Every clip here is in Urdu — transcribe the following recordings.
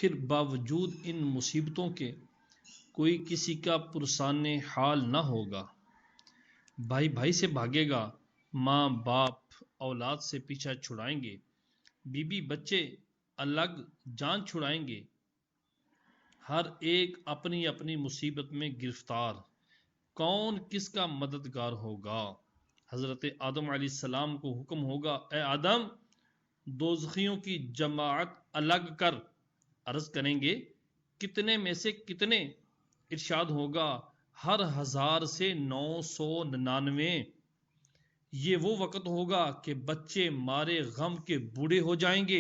پھر باوجود ان مصیبتوں کے کوئی کسی کا پرسان حال نہ ہوگا، بھائی بھائی سے بھاگے گا، ماں باپ اولاد سے پیچھا چھڑائیں گے، بیوی بچے الگ جان چھڑائیں گے، ہر ایک اپنی اپنی مصیبت میں گرفتار، کون کس کا مددگار ہوگا؟ حضرت آدم علیہ السلام کو حکم ہوگا، اے آدم دوزخیوں کی جماعت الگ کر۔ عرض کریں گے کتنے میں سے کتنے؟ ارشاد ہوگا ہر 1000 سے 999۔ یہ وہ وقت ہوگا کہ بچے مارے غم کے بوڑھے ہو جائیں گے،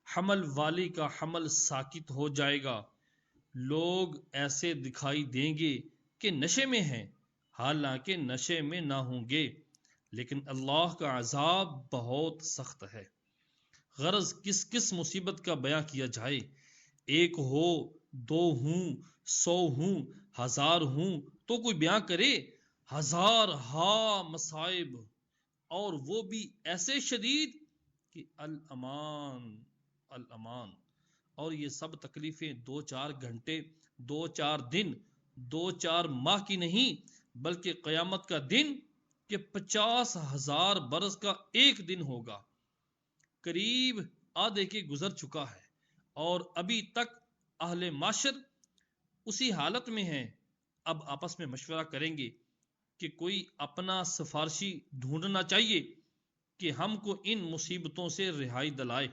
حمل والی کا حمل ساکت ہو جائے گا، لوگ ایسے دکھائی دیں گے کہ نشے میں ہیں، حالانکہ نشے میں نہ ہوں گے، لیکن اللہ کا عذاب بہت سخت ہے۔ غرض کس کس مصیبت کا بیان کیا جائے، ایک ہو، دو ہوں، 100 ہوں، 1000 ہوں، تو کوئی بیان کرے؟ 1000 مصائب، اور وہ بھی ایسے شدید کہ الامان الامان، اور یہ سب تکلیفیں 2-4 گھنٹے، 2-4 دن، 2-4 ماہ کی نہیں، بلکہ قیامت کا دن کہ 50,000 برس کا ایک دن ہوگا، قریب آدھے کے گزر چکا ہے، اور ابھی تک اہل معاشر اسی حالت میں ہیں۔ اب آپس میں مشورہ کریں گے کہ کوئی اپنا سفارشی ڈھونڈنا چاہیے کہ ہم کو ان مصیبتوں سے رہائی دلائے۔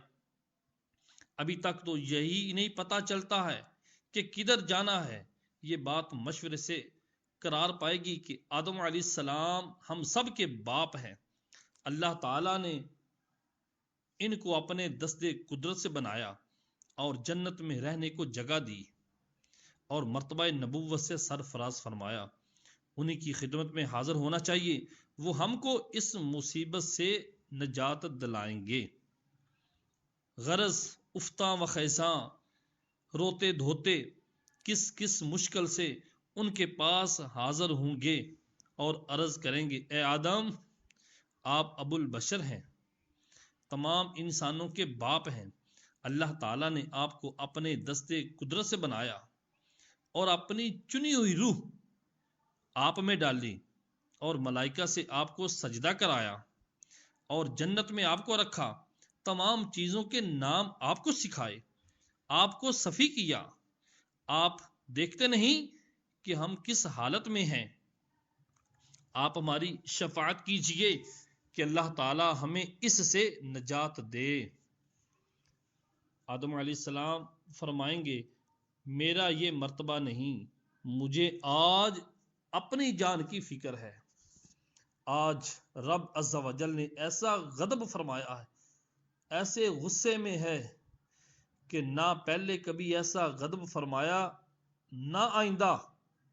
ابھی تک تو یہی نہیں پتا چلتا ہے کہ کدھر جانا ہے۔ یہ بات مشورے سے قرار پائے گی کہ آدم علیہ السلام ہم سب کے باپ ہیں، اللہ تعالیٰ نے ان کو اپنے دست قدرت سے بنایا اور جنت میں رہنے کو جگہ دی اور مرتبہ نبوت سے سرفراز فرمایا، انہی کی خدمت میں حاضر ہونا چاہیے، وہ ہم کو اس مصیبت سے نجات دلائیں گے۔ غرض افتاں و خیزاں، روتے دھوتے، کس کس مشکل سے ان کے پاس حاضر ہوں گے اور عرض کریں گے، اے آدم آپ ابو البشر ہیں، تمام انسانوں کے باپ ہیں، اللہ تعالیٰ نے آپ کو اپنے دست قدرت سے بنایا اور اپنی چنی ہوئی روح آپ میں ڈالی اور ملائکہ سے آپ کو سجدہ کرایا اور جنت میں آپ کو رکھا، تمام چیزوں کے نام آپ کو سکھائے، آپ کو صفی کیا، آپ دیکھتے نہیں کہ ہم کس حالت میں ہیں؟ آپ ہماری شفاعت کیجئے کہ اللہ تعالی ہمیں اس سے نجات دے۔ آدم علیہ السلام فرمائیں گے میرا یہ مرتبہ نہیں، مجھے آج اپنی جان کی فکر ہے، آج رب عز و جل نے ایسا غضب فرمایا ہے، ایسے غصے میں ہے کہ نہ پہلے کبھی ایسا غضب فرمایا، نہ آئندہ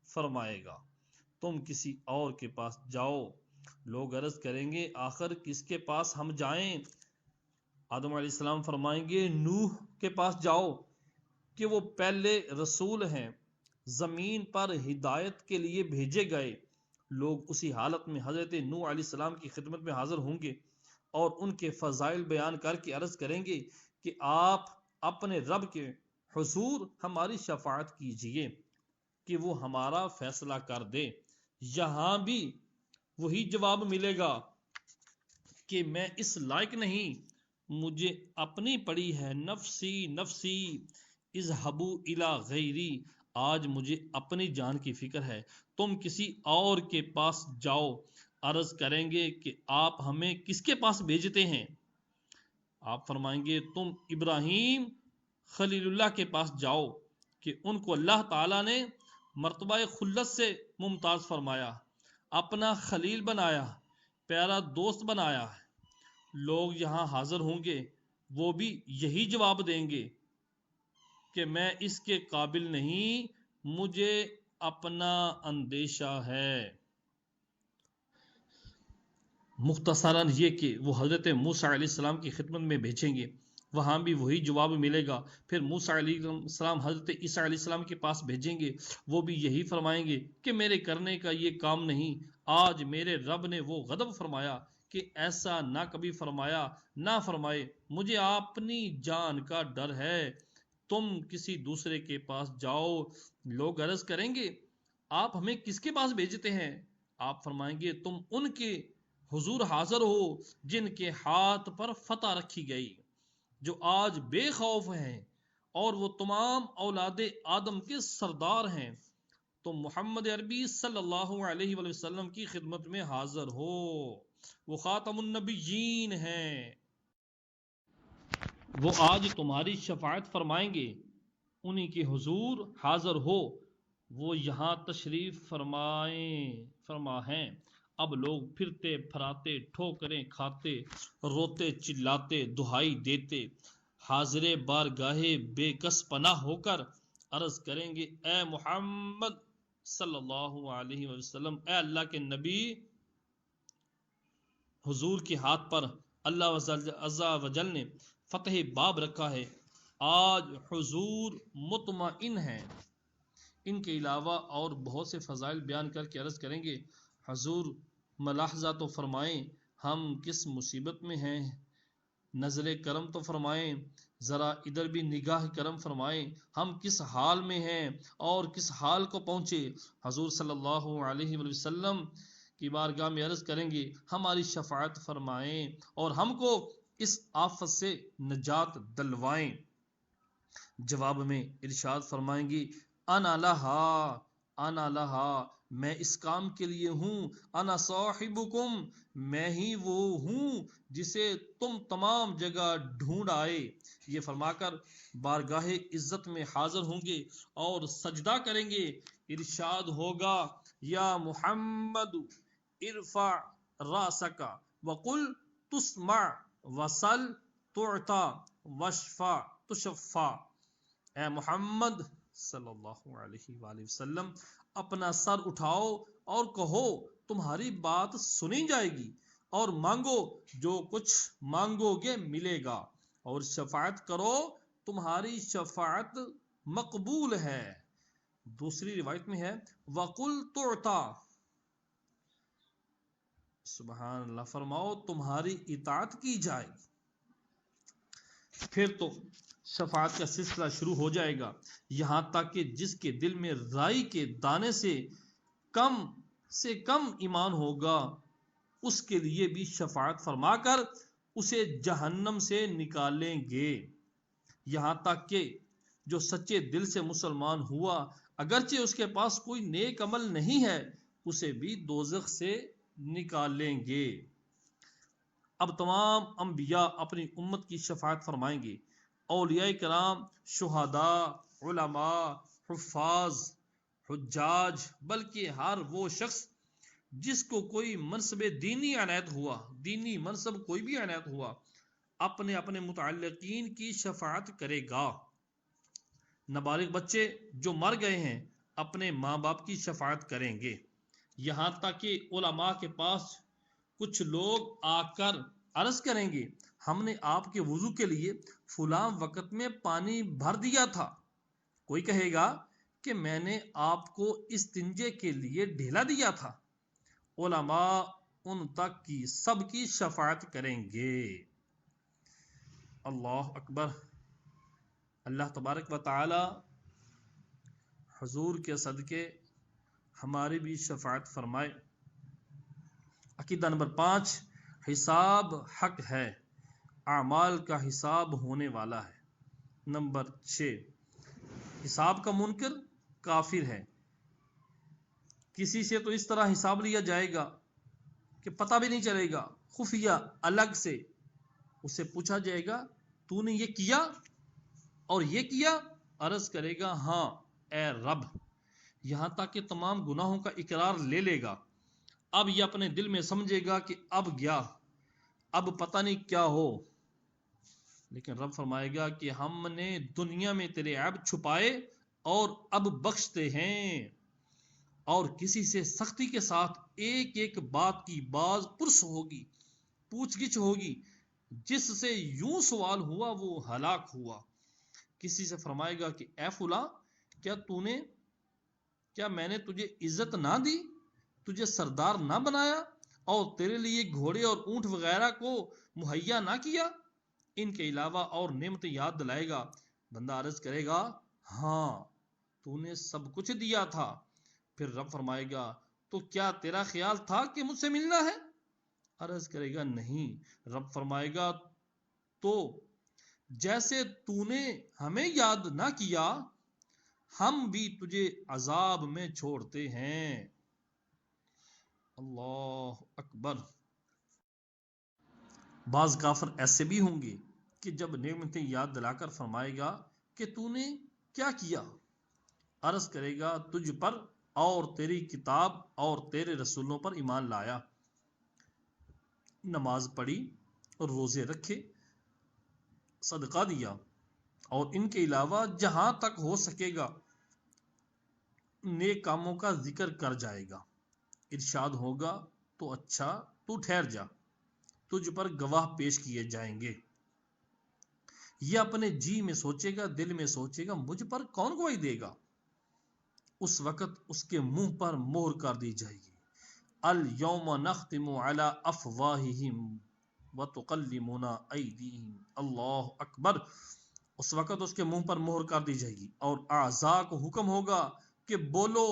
فرمائے گا، تم کسی اور کے پاس جاؤ۔ لوگ عرض کریں گے آخر کس کے پاس ہم جائیں؟ آدم علیہ السلام فرمائیں گے نوح کے پاس جاؤ کہ وہ پہلے رسول ہیں، زمین پر ہدایت کے لیے بھیجے گئے۔ لوگ اسی حالت میں حضرت نوح علیہ السلام کی خدمت میں حاضر ہوں گے اور ان کے فضائل بیان کر کے عرض کریں گے کہ آپ اپنے رب کے حضور ہماری شفاعت کیجئے کہ وہ ہمارا فیصلہ کر دے۔ یہاں بھی وہی جواب ملے گا کہ میں اس لائق نہیں، مجھے اپنی پڑی ہے، نفسی نفسی اذهبوا الی غیری، آج مجھے اپنی جان کی فکر ہے، تم کسی اور کے پاس جاؤ۔ عرض کریں گے کہ آپ ہمیں کس کے پاس بھیجتے ہیں؟ آپ فرمائیں گے تم ابراہیم خلیل اللہ کے پاس جاؤ کہ ان کو اللہ تعالیٰ نے مرتبہ خلت سے ممتاز فرمایا، اپنا خلیل بنایا، پیارا دوست بنایا ہے۔ لوگ یہاں حاضر ہوں گے، وہ بھی یہی جواب دیں گے کہ میں اس کے قابل نہیں، مجھے اپنا اندیشہ ہے۔ مختصراً یہ کہ وہ حضرت موسیٰ علیہ السلام کی خدمت میں بھیجیں گے، وہاں بھی وہی جواب ملے گا۔ پھر موسیٰ علیہ السلام حضرت عیسیٰ علیہ السلام کے پاس بھیجیں گے، وہ بھی یہی فرمائیں گے کہ میرے کرنے کا یہ کام نہیں، آج میرے رب نے وہ غضب فرمایا کہ ایسا نہ کبھی فرمایا، نہ فرمائے، مجھے اپنی جان کا ڈر ہے تم کسی دوسرے کے پاس جاؤ، لوگ عرض کریں گے آپ ہمیں کس کے پاس بھیجتے ہیں؟ آپ فرمائیں گے تم ان کے حضور حاضر ہو جن کے ہاتھ پر فتح رکھی گئی، جو آج بے خوف ہیں، اور وہ تمام اولاد آدم کے سردار ہیں۔ تم محمد عربی صلی اللہ علیہ وآلہ وسلم کی خدمت میں حاضر ہو، وہ خاتم النبیین ہیں، وہ آج تمہاری شفاعت فرمائیں گے، انہی کے حضور حاضر ہو، وہ یہاں تشریف فرما ہیں۔ اب لوگ پھرتے پھراتے، ٹھوکریں کھاتے، روتے چلاتے، دہائی دیتے، حاضر بارگاہ بے کس پناہ ہو کر عرض کریں گے اے محمد صلی اللہ علیہ وسلم، اے اللہ کے نبی، حضور کے ہاتھ پر اللہ عز و جل نے فتح باب رکھا ہے، آج حضور مطمئن ہیں۔ ان کے علاوہ اور بہت سے فضائل بیان کر کے عرض کریں گے حضور ملاحظہ تو فرمائیں ہم کس مصیبت میں ہیں، نظر کرم تو فرمائیں، ذرا ادھر بھی نگاہ کرم فرمائیں، ہم کس حال میں ہیں اور کس حال کو پہنچے۔ حضور صلی اللہ علیہ وسلم کی بارگاہ میں عرض کریں گے ہماری شفاعت فرمائیں اور ہم کو اس آفت سے نجات دلوائیں۔ جواب میں ارشاد فرمائیں گی انا لہا، انا لہا، میں اس کام کے لیے ہوں، انا صاحبکم، میں ہی وہ ہوں جسے تم تمام جگہ ڈھونڈ آئے۔ یہ فرما کر بارگاہ عزت میں حاضر ہوں گے اور سجدہ کریں گے، ارشاد ہوگا یا محمد ارفع راسک وقل تسمع وسل تعطى واشفع تشفع، اے محمد صلی اللہ علیہ وآلہ وسلم اپنا سر اٹھاؤ اور کہو تمہاری بات سنی جائے گی، اور مانگو جو کچھ مانگو گے ملے گا، اور شفاعت کرو تمہاری شفاعت مقبول ہے۔ دوسری روایت میں ہے وَقُلْ تُعْطَى، سبحان اللہ، فرماؤ تمہاری اطاعت کی جائے گی۔ پھر تو شفاعت کا سلسلہ شروع ہو جائے گا، یہاں تک کہ جس کے دل میں رائی کے دانے سے کم ایمان ہوگا اس کے لیے بھی شفاعت فرما کر اسے جہنم سے نکالیں گے، یہاں تک کہ جو سچے دل سے مسلمان ہوا اگرچہ اس کے پاس کوئی نیک عمل نہیں ہے اسے بھی دوزخ سے نکالیں گے۔ اب تمام انبیاء اپنی امت کی شفاعت فرمائیں گے، اولیاء کرام، شہداء، علماء، حفاظ، حجاج، بلکہ ہر وہ شخص جس کو کوئی منصب دینی عنایت ہوا، دینی منصب کوئی بھی عنایت ہوا، اپنے اپنے متعلقین کی شفاعت کرے گا۔ نابالغ بچے جو مر گئے ہیں اپنے ماں باپ کی شفاعت کریں گے، یہاں تک کہ علماء کے پاس کچھ لوگ آ کر عرض کریں گے ہم نے آپ کے وضو کے لیے فلاں وقت میں پانی بھر دیا تھا، کوئی کہے گا کہ میں نے آپ کو استنجے کے لیے ڈھیلا دیا تھا، علماء ان تک کی سب کی شفاعت کریں گے۔ اللہ اکبر۔ اللہ تبارک و تعالی حضور کے صدقے ہماری بھی شفاعت فرمائے۔ عقیدہ نمبر 5، حساب حق ہے، اعمال کا حساب ہونے والا ہے۔ نمبر 6، حساب کا منکر کافر ہے۔ کسی سے تو اس طرح حساب لیا جائے گا کہ پتہ بھی نہیں چلے گا، خفیہ الگ سے اسے پوچھا جائے گا تو نے یہ کیا اور یہ کیا، عرض کرے گا ہاں اے رب، یہاں تک کہ تمام گناہوں کا اقرار لے لے گا۔ اب یہ اپنے دل میں سمجھے گا کہ اب گیا، اب پتہ نہیں کیا ہو، لیکن رب فرمائے گا کہ ہم نے دنیا میں تیرے عیب چھپائے اور اب بخشتے ہیں، اور کسی سے سختی کے ساتھ ایک ایک بات کی باز پرس ہوگی، پوچھ گچھ ہوگی، جس سے یوں سوال ہوا وہ ہلاک ہوا۔ کسی سے فرمائے گا کہ اے فلاں، کیا میں نے تجھے عزت نہ دی، تجھے سردار نہ بنایا اور تیرے لیے گھوڑے اور اونٹ وغیرہ کو مہیا نہ کیا؟ ان کے علاوہ اور نعمتیں یاد دلائے گا، بندہ عرض کرے گا ہاں تو نے سب کچھ دیا تھا. پھر رب فرمائے گا تو کیا تیرا خیال تھا کہ مجھ سے ملنا ہے؟ عرض کرے گا نہیں. رب فرمائے گا تو جیسے تو نے ہمیں یاد نہ کیا ہم بھی تجھے عذاب میں چھوڑتے ہیں. اللہ اکبر. بعض کافر ایسے بھی ہوں گے کہ جب نعمتیں یاد دلا کر فرمائے گا کہ تو نے کیا کیا؟ عرض کرے گا تجھ پر اور تیری کتاب اور تیرے رسولوں پر ایمان لایا، نماز پڑھی اور روزے رکھے، صدقہ دیا، اور ان کے علاوہ جہاں تک ہو سکے گا نیک کاموں کا ذکر کر جائے گا. ارشاد ہوگا تو اچھا تو ٹھہر جا، تجھ پر گواہ پیش کیے جائیں گے. یہ اپنے جی میں سوچے گا، دل میں سوچے گا مجھ پر کون گواہی دے گا؟ اس وقت اس کے منہ پر مہر کر دی جائے گی. الیوم نختم علی افواہہم وتکلمنا ایدیہم. اللہ اکبر. اس وقت اس کے منہ پر مہر کر دی جائے گی اور اعضاء کو حکم ہوگا کہ بولو،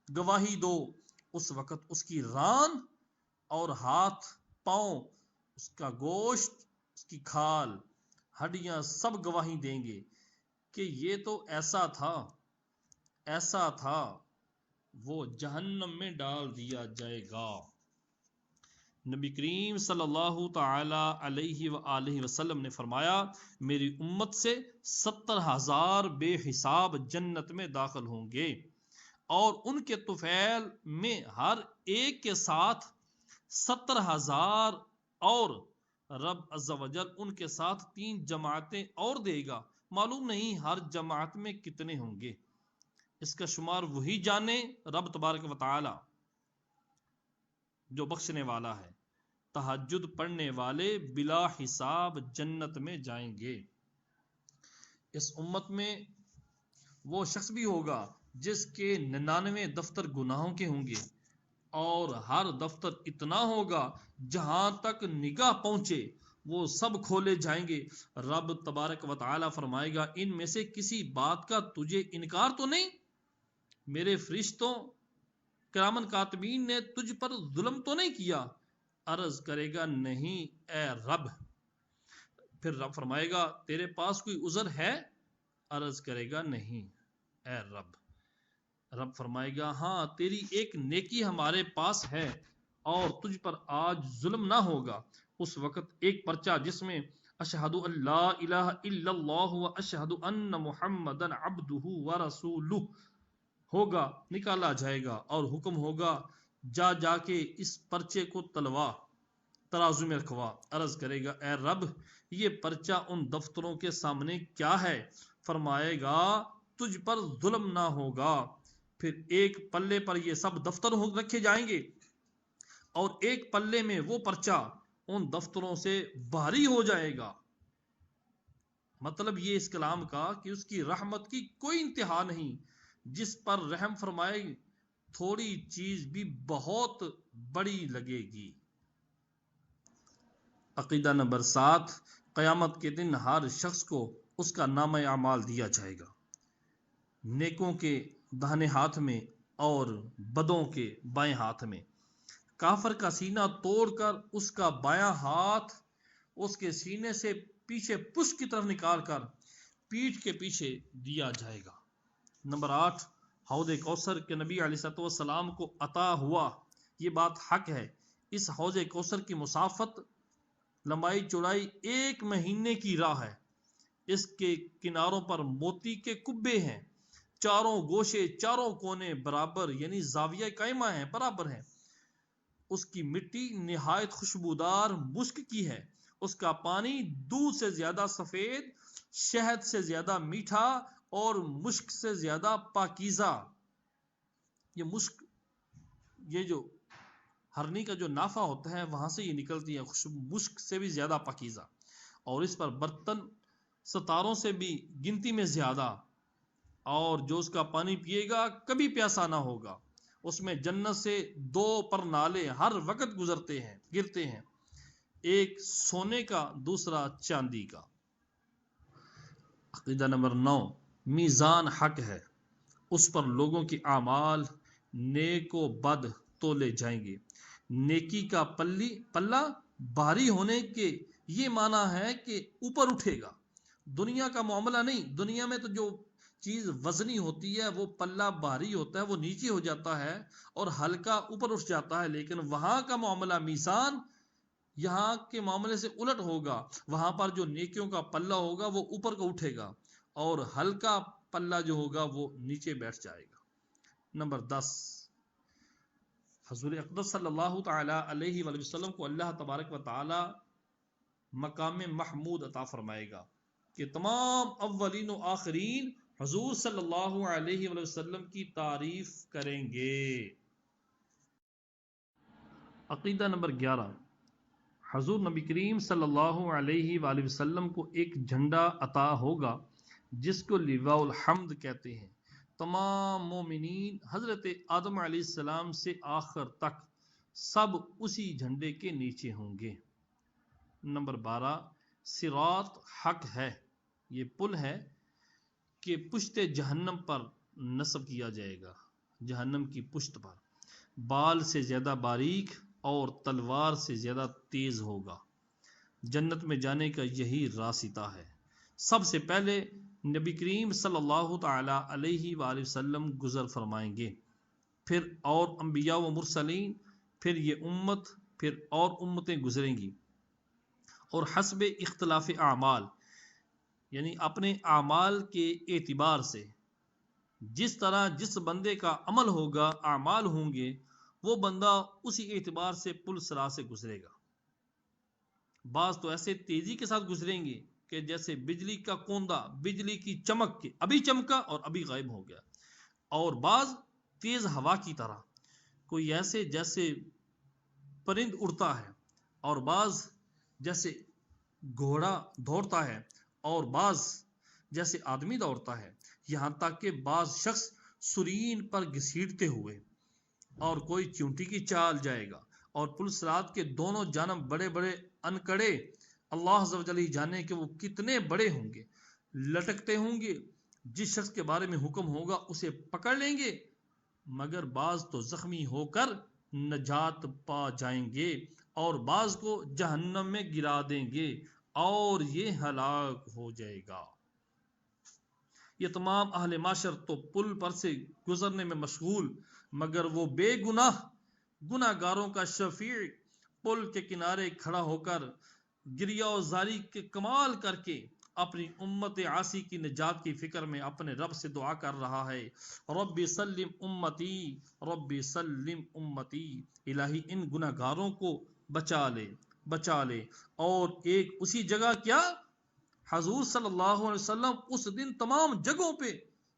گواہی دو. اس وقت اس کی ران اور ہاتھ، پاؤں، اس کا گوشت، اس کی کھال، ہڈیاں سب گواہی دیں گے کہ یہ تو ایسا تھا. وہ جہنم میں ڈال دیا جائے گا. نبی کریم صلی اللہ تعالی علیہ وآلہ وسلم نے فرمایا میری امت سے 70,000 بے حساب جنت میں داخل ہوں گے، اور ان کے طفیل میں ہر ایک کے ساتھ 70,000 اور رب عز و جل ان کے ساتھ 3 جماعتیں اور دے گا. معلوم نہیں ہر جماعت میں کتنے ہوں گے، اس کا شمار وہی جانے رب تبارک و تعالی جو بخشنے والا ہے. تہجد پڑھنے والے بلا حساب جنت میں جائیں گے. اس امت میں وہ شخص بھی ہوگا جس کے 99 دفتر گناہوں کے ہوں گے، اور ہر دفتر اتنا ہوگا جہاں تک نگاہ پہنچے وہ سب کھولے جائیں گے. رب تبارک و تعالی فرمائے گا ان میں سے کسی بات کا تجھے انکار تو نہیں؟ میرے فرشتوں کرامن کاتبین نے تجھ پر ظلم تو نہیں کیا؟ عرض کرے گا نہیں اے رب. پھر رب فرمائے گا تیرے پاس کوئی عذر ہے؟ عرض کرے گا نہیں اے رب. رب فرمائے گا ہاں تیری ایک نیکی ہمارے پاس ہے اور تجھ پر آج ظلم نہ ہوگا. اس وقت ایک پرچہ جس میں اشہد ان لا الہ الا اللہ و اشہد ان محمدن عبدہ و رسولہ ہوگا نکالا جائے گا، اور حکم ہوگا جا کے اس پرچے کو تلوا، ترازو میں رکھوا. عرض کرے گا اے رب یہ پرچہ ان دفتروں کے سامنے کیا ہے؟ فرمائے گا تجھ پر ظلم نہ ہوگا. پھر ایک پلے پر یہ سب دفتر رکھے جائیں گے اور ایک پلے میں وہ پرچہ ان دفتروں سے بھاری ہو جائے گا. مطلب یہ اس کلام کا کہ اس کی رحمت کی کوئی انتہا نہیں. جس پر رحم فرمائے تھوڑی چیز بھی بہت بڑی لگے گی. عقیدہ نمبر 7، قیامت کے دن ہر شخص کو اس کا نامہ اعمال دیا جائے گا، نیکوں کے داہنے ہاتھ میں اور بدوں کے بائیں ہاتھ میں. کافر کا سینہ توڑ کر اس کا بایاں ہاتھ اس کے سینے سے پیچھے پشت کی طرف نکال کر پیٹھ کے پیچھے دیا جائے گا. نمبر 8، حوض کوثر کے نبی علیہ السلام کو عطا ہوا. یہ بات حق ہے، اس حوض کوثر کی مسافت لمبائی چوڑائی 1 مہینے کی راہ ہے. اس کے کناروں پر موتی کے کبے ہیں، چاروں گوشے چاروں کونے برابر یعنی زاویہ قائمہ ہیں، برابر ہیں. اس کی مٹی نہایت خوشبودار مسک کی ہے. اس کا پانی دودھ سے زیادہ سفید، شہد سے زیادہ میٹھا اور مشک سے زیادہ پاکیزہ. یہ مشک، یہ جو ہرنی کا جو نافع ہوتا ہے وہاں سے یہ نکلتی ہے، مشک سے بھی زیادہ پاکیزہ. اور اس پر برتن ستاروں سے بھی گنتی میں زیادہ، اور جو اس کا پانی پیے گا کبھی پیاسا نہ ہوگا. اس میں جنت سے 2 پر نالے ہر وقت گرتے ہیں، ایک سونے کا دوسرا چاندی کا. عقیدہ نمبر 9، میزان حق ہے، اس پر لوگوں کی اعمال نیک و بد تولے جائیں گے۔ نیکی کا پلہ بھاری ہونے کے یہ معنی ہے کہ اوپر اٹھے گا، دنیا کا معاملہ نہیں۔ دنیا میں تو جو چیز وزنی ہوتی ہے وہ پلہ بھاری ہوتا ہے، وہ نیچے ہو جاتا ہے اور ہلکا اوپر اٹھ جاتا ہے، لیکن وہاں کا معاملہ میزان یہاں کے معاملے سے الٹ ہوگا۔ وہاں پر جو نیکیوں کا پلہ ہوگا وہ اوپر کو اٹھے گا اور ہلکا پلہ جو ہوگا وہ نیچے بیٹھ جائے گا۔ نمبر 10، حضور اقدس صلی اللہ تعالی علیہ وآلہ وسلم کو اللہ تبارک و تعالی مقام محمود عطا فرمائے گا کہ تمام اولین و آخرین حضور صلی اللہ علیہ وآلہ وسلم کی تعریف کریں گے۔ عقیدہ نمبر 11، حضور نبی کریم صلی اللہ علیہ وآلہ وسلم کو ایک جھنڈا عطا ہوگا جس کو لواء الحمد کہتے ہیں۔ تمام مومنین حضرت آدم علیہ السلام سے آخر تک سب اسی جھنڈے کے نیچے ہوں گے۔ نمبر 12، صراط حق ہے، یہ پل ہے کہ پشت جہنم پر نصب کیا جائے گا، جہنم کی پشت پر، بال سے زیادہ باریک اور تلوار سے زیادہ تیز ہوگا۔ جنت میں جانے کا یہی راستہ ہے۔ سب سے پہلے نبی کریم صلی اللہ تعالی علیہ وآلہ وسلم گزر فرمائیں گے، پھر اور انبیاء و مرسلین، پھر یہ امت، پھر اور امتیں گزریں گی، اور حسب اختلاف اعمال، یعنی اپنے اعمال کے اعتبار سے جس طرح جس بندے کا عمل ہوگا، اعمال ہوں گے، وہ بندہ اسی اعتبار سے پل صراط سے گزرے گا۔ بعض تو ایسے تیزی کے ساتھ گزریں گے کہ جیسے بجلی کا کوندہ بجلی کی چمک کے ابھی چمکا اور ابھی غائب ہو گیا، اور بعض تیز ہوا کی طرح، کوئی ایسے جیسے پرند اڑتا ہے، اور بعض جیسے گھوڑا دوڑتا ہے، اور بعض جیسے آدمی دوڑتا ہے، یہاں تک کہ بعض شخص سرین پر گھسیٹتے ہوئے، اور کوئی چونٹی کی چال جائے گا، اور پل صراط کے دونوں جانب بڑے بڑے انکڑے، اللہ عز و جل جانے کہ وہ کتنے بڑے ہوں گے، لٹکتے ہوں گے۔ جس شخص کے بارے میں حکم ہوگا اسے پکڑ لیں گے، مگر بعض تو زخمی ہو کر نجات پا جائیں گے، اور بعض کو جہنم میں گرا دیں گے اور یہ ہلاک ہو جائے گا۔ یہ تمام اہل معاشر تو پل پر سے گزرنے میں مشغول، مگر وہ بے گناہ گاروں کا شفیع پل کے کنارے کھڑا ہو کر گریہ و زاری کے کمال کر کے اپنی امت عاصی کی نجات کی فکر میں اپنے رب سے دعا کر رہا ہے، رب سلم امتی، رب سلم امتی، الہی ان گناہ گاروں کو بچا لے۔ اور ایک اسی جگہ کیا، حضور صلی اللہ علیہ وسلم اس دن تمام جگہوں پہ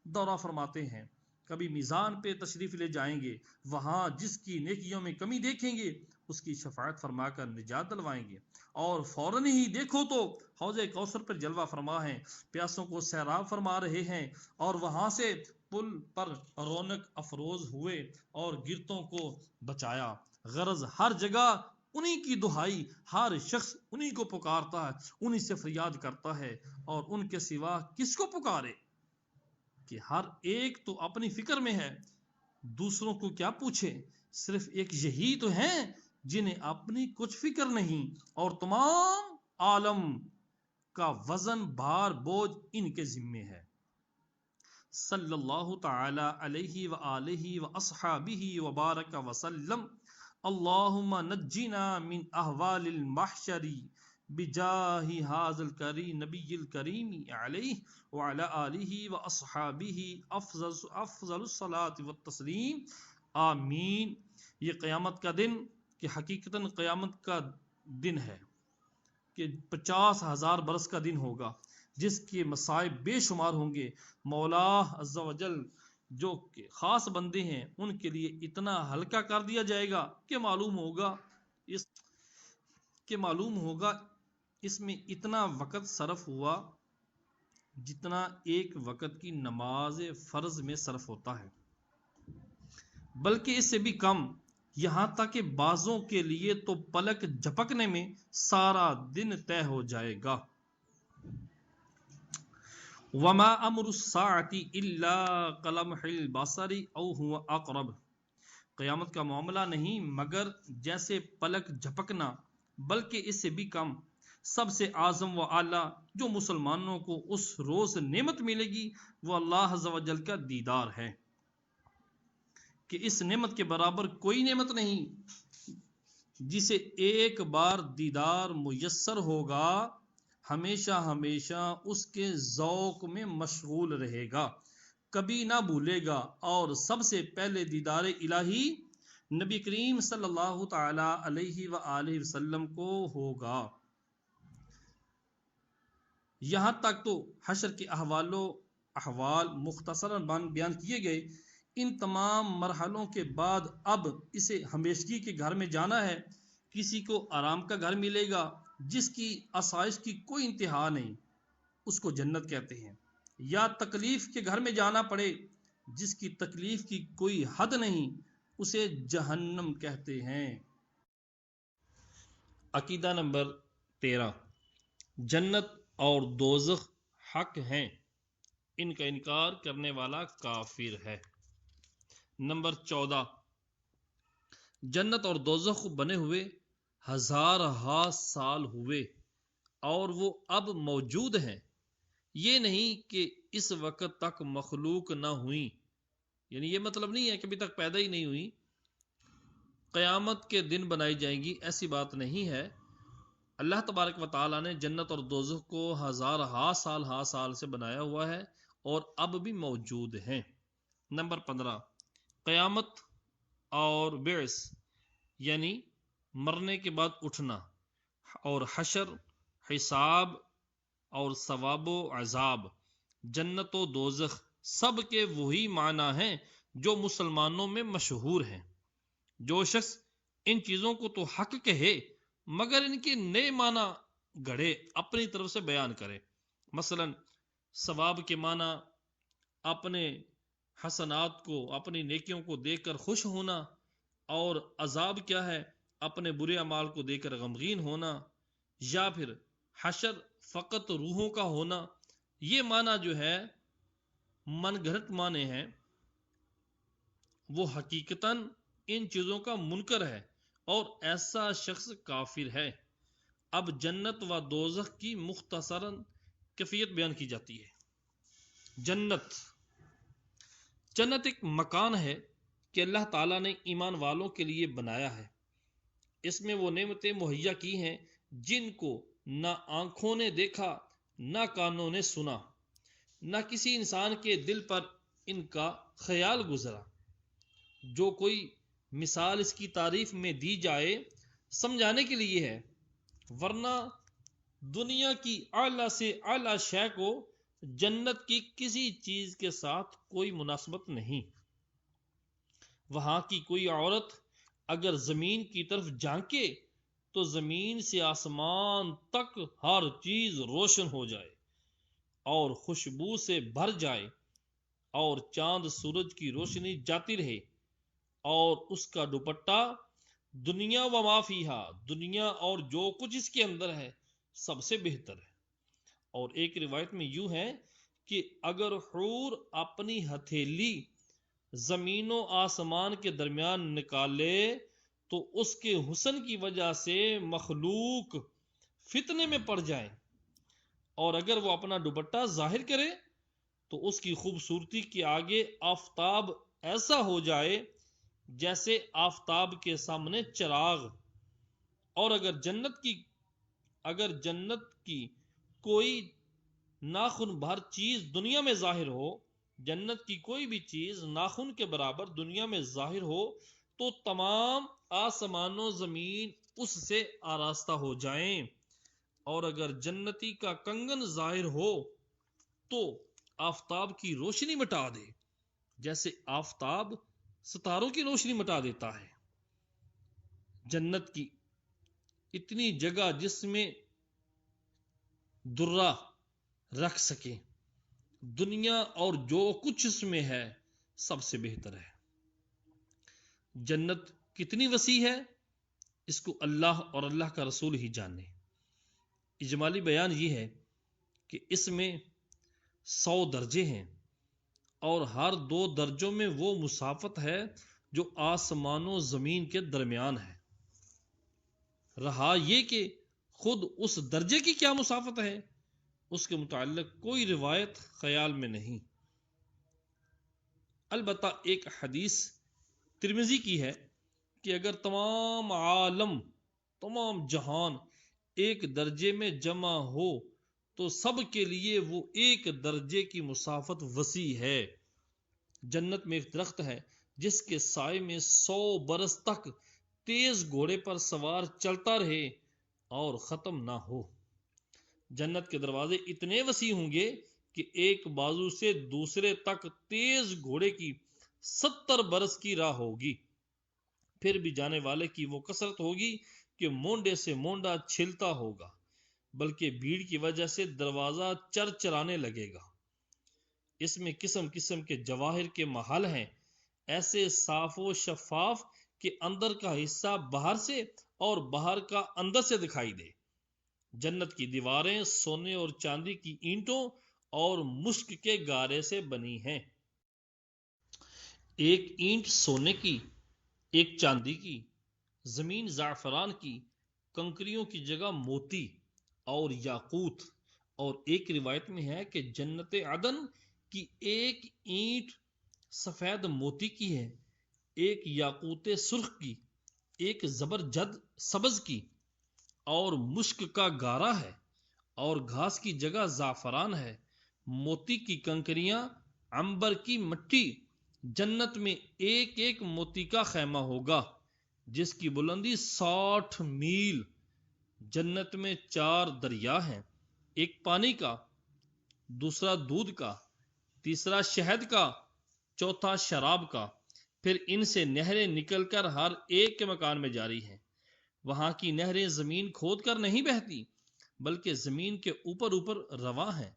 دورہ فرماتے ہیں۔ کبھی میزان پہ تشریف لے جائیں گے، وہاں جس کی نیکیوں میں کمی دیکھیں گے اس کی شفاعت فرما کر نجات دلوائیں گے، اور فوراً ہی دیکھو تو حوض کوثر پر جلوہ فرما ہیں، پیاسوں کو سیراب فرما رہے ہیں، اور وہاں سے پل پر رونق افروز ہوئے اور گرتوں کو بچایا۔ غرض ہر جگہ انہی کی دہائی، ہر شخص انہی کو پکارتا ہے، انہی سے فریاد کرتا ہے، اور ان کے سوا کس کو پکارے، کہ ہر ایک تو اپنی فکر میں ہے، دوسروں کو کیا پوچھے۔ صرف ایک یہی تو ہیں جنہیں اپنی کچھ فکر نہیں، اور تمام عالم کا وزن بھار بوجھ ان کے ذمے ہے۔ صلی اللہ تعالی علیہ وآلہ واصحابہ وبارک وسلم۔ اللہم نجنا من احوال المحشر بجاہ ھذا الکریم نبی الکریم علیہ وعلی آلہ واصحابہ افضل الصلاۃ والتسلیم، آمین۔ یہ قیامت کا دن، کہ حقیقتاً قیامت کا دن ہے، کہ 50,000 برس کا دن ہوگا، جس کے مصائب بے شمار ہوں گے۔ مولا عز و جل جو کہ خاص بندے ہیں ان کے لیے اتنا ہلکا کر دیا جائے گا کہ معلوم ہوگا اس میں اتنا وقت صرف ہوا جتنا ایک وقت کی نماز فرض میں صرف ہوتا ہے، بلکہ اس سے بھی کم، یہاں تک کہ بعضوں کے لیے تو پلک جھپکنے میں سارا دن طے ہو جائے گا۔ وما امر الساعۃ الا کلمح البصر او هو اقرب، قیامت کا معاملہ نہیں مگر جیسے پلک جھپکنا، بلکہ اس سے بھی کم۔ سب سے اعظم و اعلیٰ جو مسلمانوں کو اس روز نعمت ملے گی وہ اللہ عز و جل کا دیدار ہے، کہ اس نعمت کے برابر کوئی نعمت نہیں۔ جسے ایک بار دیدار میسر ہوگا ہمیشہ ہمیشہ اس کے ذوق میں مشغول رہے گا، کبھی نہ بھولے گا، اور سب سے پہلے دیدار الہی نبی کریم صلی اللہ تعالی علیہ وآلہ وسلم کو ہوگا۔ یہاں تک تو حشر کے احوال مختصراً بیان کیے گئے۔ ان تمام مرحلوں کے بعد اب اسے ہمیشگی کے گھر میں جانا ہے۔ کسی کو آرام کا گھر ملے گا جس کی آسائش کی کوئی انتہا نہیں، اس کو جنت کہتے ہیں، یا تکلیف کے گھر میں جانا پڑے جس کی تکلیف کی کوئی حد نہیں، اسے جہنم کہتے ہیں۔ عقیدہ نمبر 13، جنت اور دوزخ حق ہیں، ان کا انکار کرنے والا کافر ہے۔ نمبر 14، جنت اور دوزخ بنے ہوئے ہزارہا سال ہوئے اور وہ اب موجود ہیں، یہ نہیں کہ اس وقت تک مخلوق نہ ہوئی، یعنی یہ مطلب نہیں ہے کہ ابھی تک پیدا ہی نہیں ہوئی، قیامت کے دن بنائی جائیں گی، ایسی بات نہیں ہے۔ اللہ تبارک و تعالیٰ نے جنت اور دوزخ کو ہزارہا سال سے بنایا ہوا ہے اور اب بھی موجود ہیں۔ نمبر 15، قیامت اور بعث یعنی مرنے کے بعد اٹھنا، اور حشر، حساب اور ثواب و عذاب، جنت و دوزخ سب کے وہی معنی ہیں جو مسلمانوں میں مشہور ہیں۔ جو شخص ان چیزوں کو تو حق کہے مگر ان کے نئے معنی گھڑے، اپنی طرف سے بیان کرے، مثلا ثواب کے معنی اپنے حسنات کو، اپنی نیکیوں کو دیکھ کر خوش ہونا، اور عذاب کیا ہے، اپنے برے اعمال کو دیکھ کر غمگین ہونا، یا پھر حشر فقط روحوں کا ہونا، یہ معنی جو ہے من گھڑت معنی ہیں، وہ حقیقتاً ان چیزوں کا منکر ہے اور ایسا شخص کافر ہے۔ اب جنت و دوزخ کی مختصراً کیفیت بیان کی جاتی ہے۔ جنت ایک مکان ہے کہ اللہ تعالیٰ نے ایمان والوں کے لیے بنایا ہے۔ اس میں وہ نعمتیں مہیا کی ہیں جن کو نہ آنکھوں نے دیکھا، نہ کانوں نے سنا، نہ کسی انسان کے دل پر ان کا خیال گزرا۔ جو کوئی مثال اس کی تعریف میں دی جائے سمجھانے کے لیے ہے، ورنہ دنیا کی اعلیٰ سے اعلیٰ شے کو جنت کی کسی چیز کے ساتھ کوئی مناسبت نہیں۔ وہاں کی کوئی عورت اگر زمین کی طرف جھانکے تو زمین سے آسمان تک ہر چیز روشن ہو جائے اور خوشبو سے بھر جائے، اور چاند سورج کی روشنی جاتی رہے، اور اس کا دوپٹہ دنیا و ما فیہا، دنیا اور جو کچھ اس کے اندر ہے سب سے بہتر ہے۔ اور ایک روایت میں یوں ہے کہ اگر حور اپنی ہتھیلی زمین و آسمان کے درمیان نکالے تو اس کے حسن کی وجہ سے مخلوق فتنے میں پڑ جائیں، اور اگر وہ اپنا دوپٹہ ظاہر کرے تو اس کی خوبصورتی کے آگے آفتاب ایسا ہو جائے جیسے آفتاب کے سامنے چراغ۔ اور اگر جنت کی کوئی ناخن بھر چیز دنیا میں ظاہر ہو، جنت کی کوئی بھی چیز ناخن کے برابر دنیا میں ظاہر ہو تو تمام آسمان و زمین اس سے آراستہ ہو جائیں، اور اگر جنتی کا کنگن ظاہر ہو تو آفتاب کی روشنی مٹا دے جیسے آفتاب ستاروں کی روشنی مٹا دیتا ہے۔ جنت کی اتنی جگہ جس میں درہ رکھ سکے، دنیا اور جو کچھ اس میں ہے سب سے بہتر ہے۔ جنت کتنی وسیع ہے اس کو اللہ اور اللہ کا رسول ہی جانے۔ اجمالی بیان یہ ہے کہ اس میں 100 درجے ہیں، اور ہر 2 درجوں میں وہ مسافت ہے جو آسمان و زمین کے درمیان ہے۔ رہا یہ کہ خود اس درجے کی کیا مسافت ہے، اس کے متعلق کوئی روایت خیال میں نہیں۔ البتہ ایک حدیث ترمذی کی ہے کہ اگر تمام عالم، تمام جہان ایک درجے میں جمع ہو تو سب کے لیے وہ ایک درجے کی مسافت وسیع ہے۔ جنت میں ایک درخت ہے جس کے سائے میں 100 برس تک تیز گھوڑے پر سوار چلتا رہے اور ختم نہ ہو۔ جنت کے دروازے اتنے وسیع ہوں گے کہ ایک بازو سے دوسرے تک تیز گھوڑے کی 70 برس کی راہ ہوگی۔ پھر بھی جانے والے کی وہ کثرت ہوگی کہ مونڈے سے مونڈا چھلتا ہوگا، بلکہ بھیڑ کی وجہ سے دروازہ چرچرانے لگے گا۔ اس میں قسم قسم کے جواہر کے محل ہیں، ایسے صاف و شفاف کہ اندر کا حصہ باہر سے اور باہر کا اندر سے دکھائی دے۔ جنت کی دیواریں سونے اور چاندی کی اینٹوں اور مشک کے گارے سے بنی ہیں۔ ایک اینٹ سونے کی، ایک چاندی کی، زمین زعفران کی، کنکریوں کی جگہ موتی اور یاقوت، اور ایک روایت میں ہے کہ جنت عدن کی ایک اینٹ سفید موتی کی ہے، ایک یاقوت سرخ کی، ایک زبرجد سبز کی، اور مشک کا گارا ہے، اور گھاس کی جگہ زعفران ہے۔ موتی کی کنکریاں، عنبر کی مٹی۔ جنت میں ایک ایک موتی کا خیمہ ہوگا جس کی بلندی 60 میل۔ جنت میں 4 دریا ہیں، ایک پانی کا، دوسرا دودھ کا، تیسرا شہد کا، چوتھا شراب کا۔ پھر ان سے نہریں نکل کر ہر ایک کے مکان میں جاری ہیں۔ وہاں کی نہریں زمین کھود کر نہیں بہتی بلکہ زمین کے اوپر اوپر رواں ہیں۔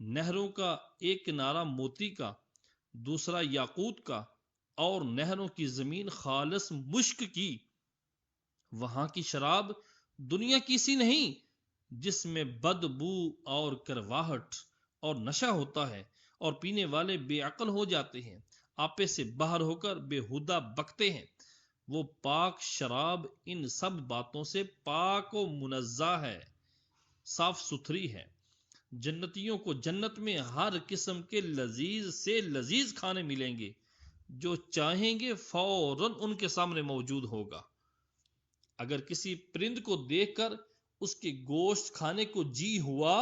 نہروں کا ایک کنارہ موتی کا، دوسرا یاقوت کا، اور نہروں کی زمین خالص مشک کی۔ وہاں کی شراب دنیا کی سی نہیں جس میں بدبو اور کرواہٹ اور نشہ ہوتا ہے اور پینے والے بے عقل ہو جاتے ہیں، آپے سے باہر ہو کر بےہودہ بکتے ہیں۔ وہ پاک شراب ان سب باتوں سے پاک و منزہ ہے، صاف ستھری ہے۔ جنتیوں کو جنت میں ہر قسم کے لذیذ سے لذیذ کھانے ملیں گے، جو چاہیں گے فوراً ان کے سامنے موجود ہوگا۔ اگر کسی پرند کو دیکھ کر اس کے گوشت کھانے کو جی ہوا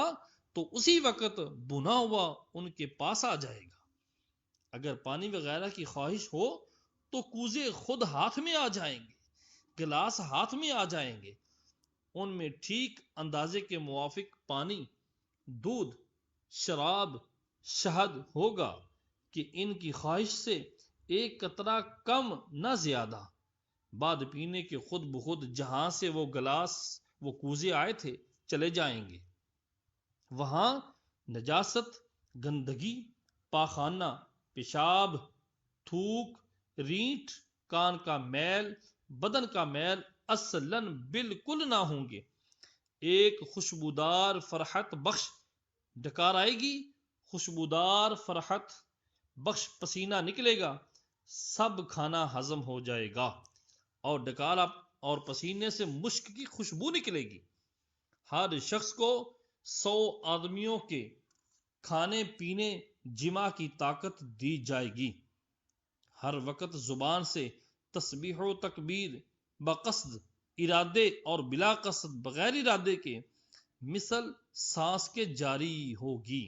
تو اسی وقت بنا ہوا ان کے پاس آ جائے گا۔ اگر پانی وغیرہ کی خواہش ہو تو کوزے خود ہاتھ میں آ جائیں گے، گلاس ہاتھ میں آ جائیں گے۔ ان میں ٹھیک اندازے کے موافق پانی، دودھ، شراب، شہد ہوگا کہ ان کی خواہش سے ایک قطرہ کم نہ زیادہ۔ بعد پینے کے خود بخود جہاں سے وہ گلاس، وہ کوزے آئے تھے، چلے جائیں گے۔ وہاں نجاست، گندگی، پاخانہ، پیشاب، تھوک، رینٹ، کان کا میل، بدن کا میل اصلاً بالکل نہ ہوں گے۔ ایک خوشبودار فرحت بخش ڈکار آئے گی، خوشبودار فرحت بخش پسینہ نکلے گا، سب کھانا ہضم ہو جائے گا، اور ڈکار اور پسینے سے مشک کی خوشبو نکلے گی۔ ہر شخص کو 100 آدمیوں کے کھانے پینے جمع کی طاقت دی جائے گی۔ ہر وقت زبان سے تسبیح و تکبیر بقصد ارادے اور بلا قصد بغیر ارادے کے مثل سانس کے جاری ہوگی۔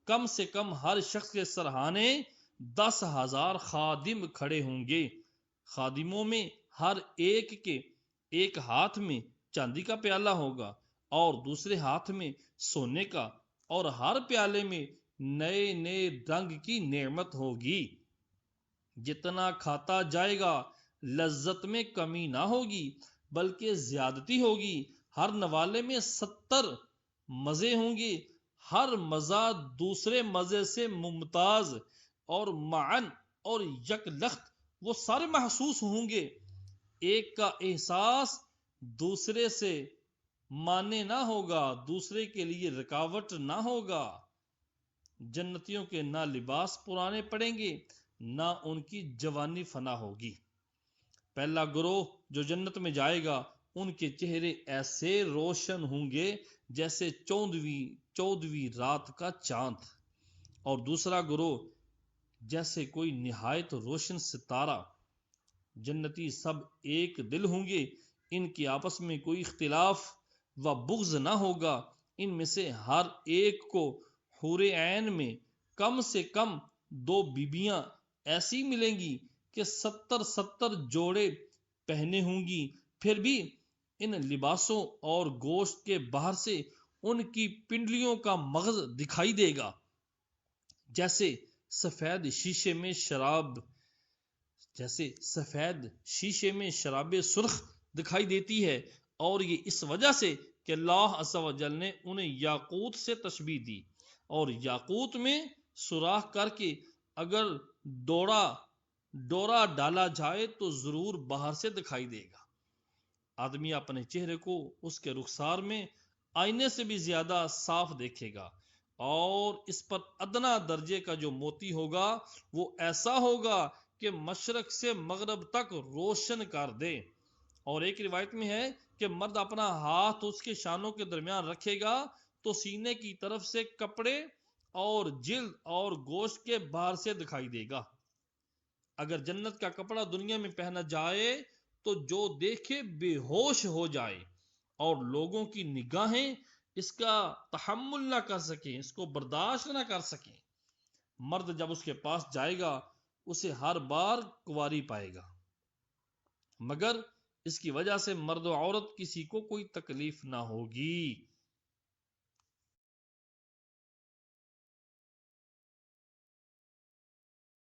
کم سے کم ہر شخص کے سرہانے 10,000 خادم کھڑے ہوں گے۔ خادموں میں ہر ایک کے ایک ہاتھ میں چاندی کا پیالہ ہوگا اور دوسرے ہاتھ میں سونے کا، اور ہر پیالے میں نئے نئے رنگ کی نعمت ہوگی۔ جتنا کھاتا جائے گا لذت میں کمی نہ ہوگی بلکہ زیادتی ہوگی۔ ہر نوالے میں 70 مزے ہوں گے، ہر مزہ دوسرے مزے سے ممتاز اور معن اور یک لخت وہ سارے محسوس ہوں گے۔ ایک کا احساس دوسرے سے مانے نہ ہوگا، دوسرے کے لیے رکاوٹ نہ ہوگا۔ جنتیوں کے نہ لباس پرانے پڑیں گے نہ ان کی جوانی فنا ہوگی۔ پہلا گروہ جو جنت میں جائے گا ان کے چہرے ایسے روشن ہوں گے جیسے چودھویں رات کا چاند، اور دوسرا گروہ جیسے کوئی نہایت روشن ستارہ۔ جنتی سب ایک دل ہوں گے، ان کے آپس میں کوئی اختلاف و بغض نہ ہوگا۔ ان میں سے ہر ایک کو حور عین میں کم سے کم 2 بیویاں ایسی ملیں گی کہ 70 جوڑے پہنے ہوں گی، پھر بھی ان لباسوں اور گوشت کے باہر سے ان کی پنڈلیوں کا مغز دکھائی دے گا، جیسے سفید شیشے میں شراب سرخ دکھائی دیتی ہے، اور یہ اس وجہ سے کہ اللہ عز و جل نے انہیں یاقوت سے تشبیہ دی، اور یاقوت میں سوراخ کر کے اگر ڈورا ڈالا جائے تو ضرور باہر سے دکھائی دے گا۔ آدمی اپنے چہرے کو اس کے رخسار میں آئینے سے بھی زیادہ صاف دیکھے گا، اور اس پر ادنا درجے کا جو موتی ہوگا وہ ایسا ہوگا کہ مشرق سے مغرب تک روشن کر دے۔ اور ایک روایت میں ہے کہ مرد اپنا ہاتھ اس کے شانوں کے درمیان رکھے گا تو سینے کی طرف سے کپڑے اور جلد اور گوشت کے باہر سے دکھائی دے گا۔ اگر جنت کا کپڑا دنیا میں پہنا جائے تو جو دیکھے بے ہوش ہو جائے، اور لوگوں کی نگاہیں اس کا تحمل نہ کر سکیں، اس کو برداشت نہ کر سکیں۔ مرد جب اس کے پاس جائے گا اسے ہر بار کنواری پائے گا، مگر اس کی وجہ سے مرد و عورت کسی کو کوئی تکلیف نہ ہوگی۔